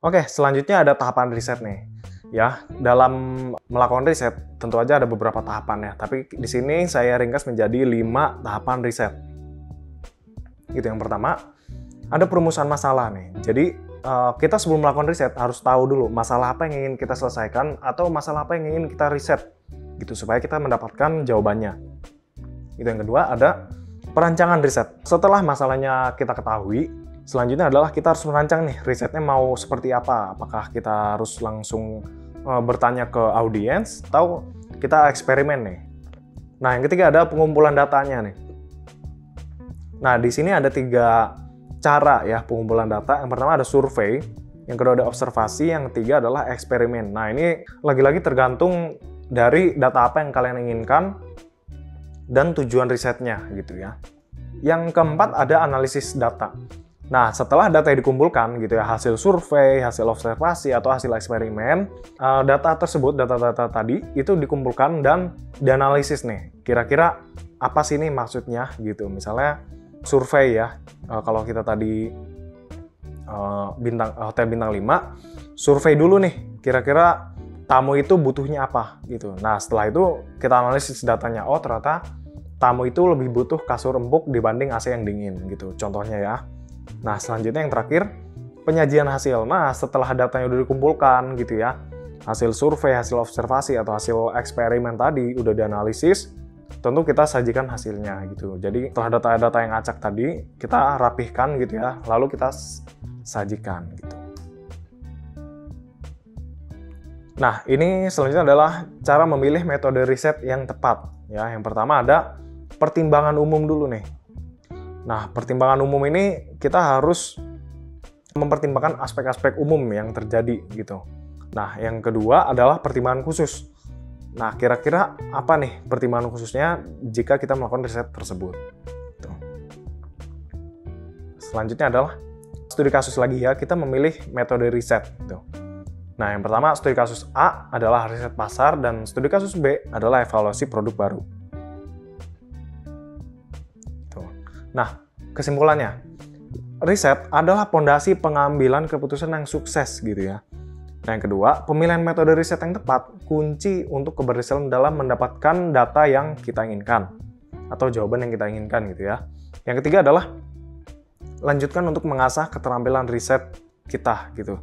Oke, selanjutnya ada tahapan riset nih. Ya, dalam melakukan riset tentu aja ada beberapa tahapan ya, tapi di sini saya ringkas menjadi 5 tahapan riset. Gitu, yang pertama, ada perumusan masalah nih. Jadi, kita sebelum melakukan riset harus tahu dulu masalah apa yang ingin kita selesaikan atau masalah apa yang ingin kita riset gitu supaya kita mendapatkan jawabannya. Itu yang kedua, ada perancangan riset. Setelah masalahnya kita ketahui, selanjutnya adalah kita harus merancang nih risetnya mau seperti apa. Apakah kita harus langsung bertanya ke audiens atau kita eksperimen nih. Nah, yang ketiga ada pengumpulan datanya nih. Nah, di sini ada 3 cara ya pengumpulan data. Yang pertama ada survei, yang kedua ada observasi, yang ketiga adalah eksperimen. Nah, ini lagi-lagi tergantung dari data apa yang kalian inginkan dan tujuan risetnya gitu ya. Yang keempat ada analisis data. Nah, setelah data yang dikumpulkan gitu ya, hasil survei, hasil observasi, atau hasil eksperimen, data tersebut, data-data tadi, itu dikumpulkan dan dianalisis nih. Kira-kira apa sih ini maksudnya gitu. Misalnya survei ya, kalau kita tadi hotel bintang 5, survei dulu nih, kira-kira tamu itu butuhnya apa gitu. Nah, setelah itu kita analisis datanya, oh ternyata tamu itu lebih butuh kasur empuk dibanding AC yang dingin gitu, contohnya ya. Nah, selanjutnya yang terakhir, penyajian hasil. Nah, setelah datanya udah dikumpulkan gitu ya, hasil survei, hasil observasi, atau hasil eksperimen tadi udah dianalisis, tentu kita sajikan hasilnya gitu. Jadi, setelah data-data yang acak tadi, kita rapihkan gitu ya, lalu kita sajikan gitu. Nah, ini selanjutnya adalah cara memilih metode riset yang tepat. Ya, yang pertama ada pertimbangan umum dulu nih. Nah, pertimbangan umum ini kita harus mempertimbangkan aspek-aspek umum yang terjadi gitu. Nah, yang kedua adalah pertimbangan khusus. Nah, kira-kira apa nih pertimbangan khususnya jika kita melakukan riset tersebut? Gitu. Selanjutnya adalah studi kasus lagi ya, kita memilih metode riset. Gitu. Nah, yang pertama studi kasus A adalah riset pasar dan studi kasus B adalah evaluasi produk baru. Nah, kesimpulannya, riset adalah pondasi pengambilan keputusan yang sukses gitu ya. Nah, yang kedua, pemilihan metode riset yang tepat kunci untuk keberhasilan dalam mendapatkan data yang kita inginkan atau jawaban yang kita inginkan gitu ya. Yang ketiga adalah lanjutkan untuk mengasah keterampilan riset kita gitu.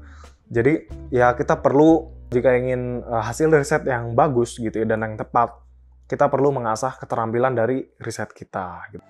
Jadi, ya kita perlu jika ingin hasil riset yang bagus gitu ya dan yang tepat, kita perlu mengasah keterampilan dari riset kita gitu.